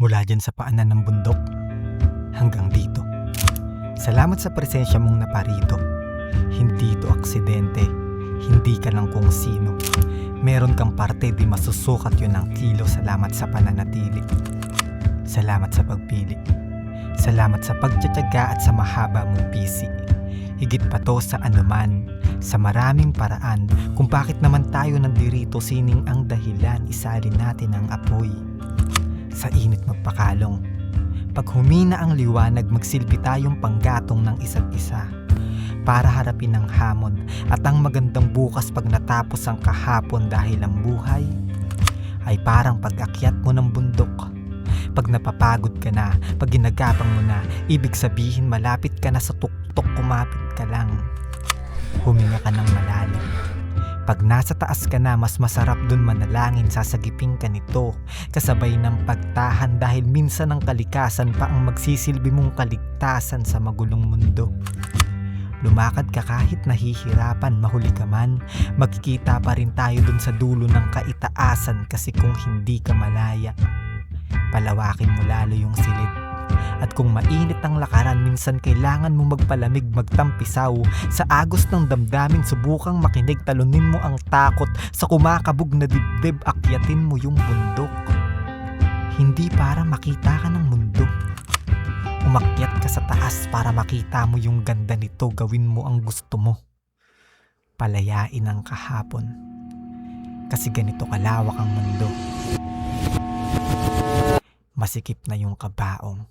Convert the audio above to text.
Mula dyan sa paanan ng bundok hanggang dito. Salamat sa presensya mong naparito. Hindi ito aksidente, hindi ka lang kung sino. Meron kang parte, di masusukat yun ng kilo. Salamat sa pananatili. Salamat sa pagpili. Salamat sa pagtsatsaga at sa mahaba mong pisi. Higit pa to sa anuman, sa maraming paraan, kung bakit naman tayo nandirito, sining ang dahilan, isalin natin ang apoy. Sa init magpakalong. Pag humina ang liwanag, magsilbi tayong panggatong ng isa't isa. Para harapin ang hamon at ang magandang bukas pag natapos ang kahapon, dahil ang buhay ay parang pag-akyat mo ng bundok. Pag napapagod ka na, pag ginagapang mo na, ibig sabihin malapit ka na sa tuktok, kumapit ka lang. Huminga ka ng malalim. Pag nasa taas ka na, mas masarap dun manalangin, sasagipin ka nito, kasabay ng pagtahan, dahil minsan ang kalikasan pa ang magsisilbi mong kaligtasan sa magulong mundo. Lumakad ka kahit nahihirapan, mahuli ka man, magkikita pa rin tayo dun sa dulo ng kaitaasan, kasi kung hindi ka malaya, palawakin mo lalo yung silid. At kung mainit ang lakaran, minsan kailangan mo magpalamig, magtampisaw. Sa agos ng damdamin, subukang makinig, talunin mo ang takot. Sa kumakabog na dibdib, akyatin mo yung bundok. Hindi para makita ka ng mundo. Umakyat ka sa taas para makita mo yung ganda nito. Gawin mo ang gusto mo. Palayain ang kahapon. Kasi ganito kalawak ang mundo. Masikip na yung kabaong.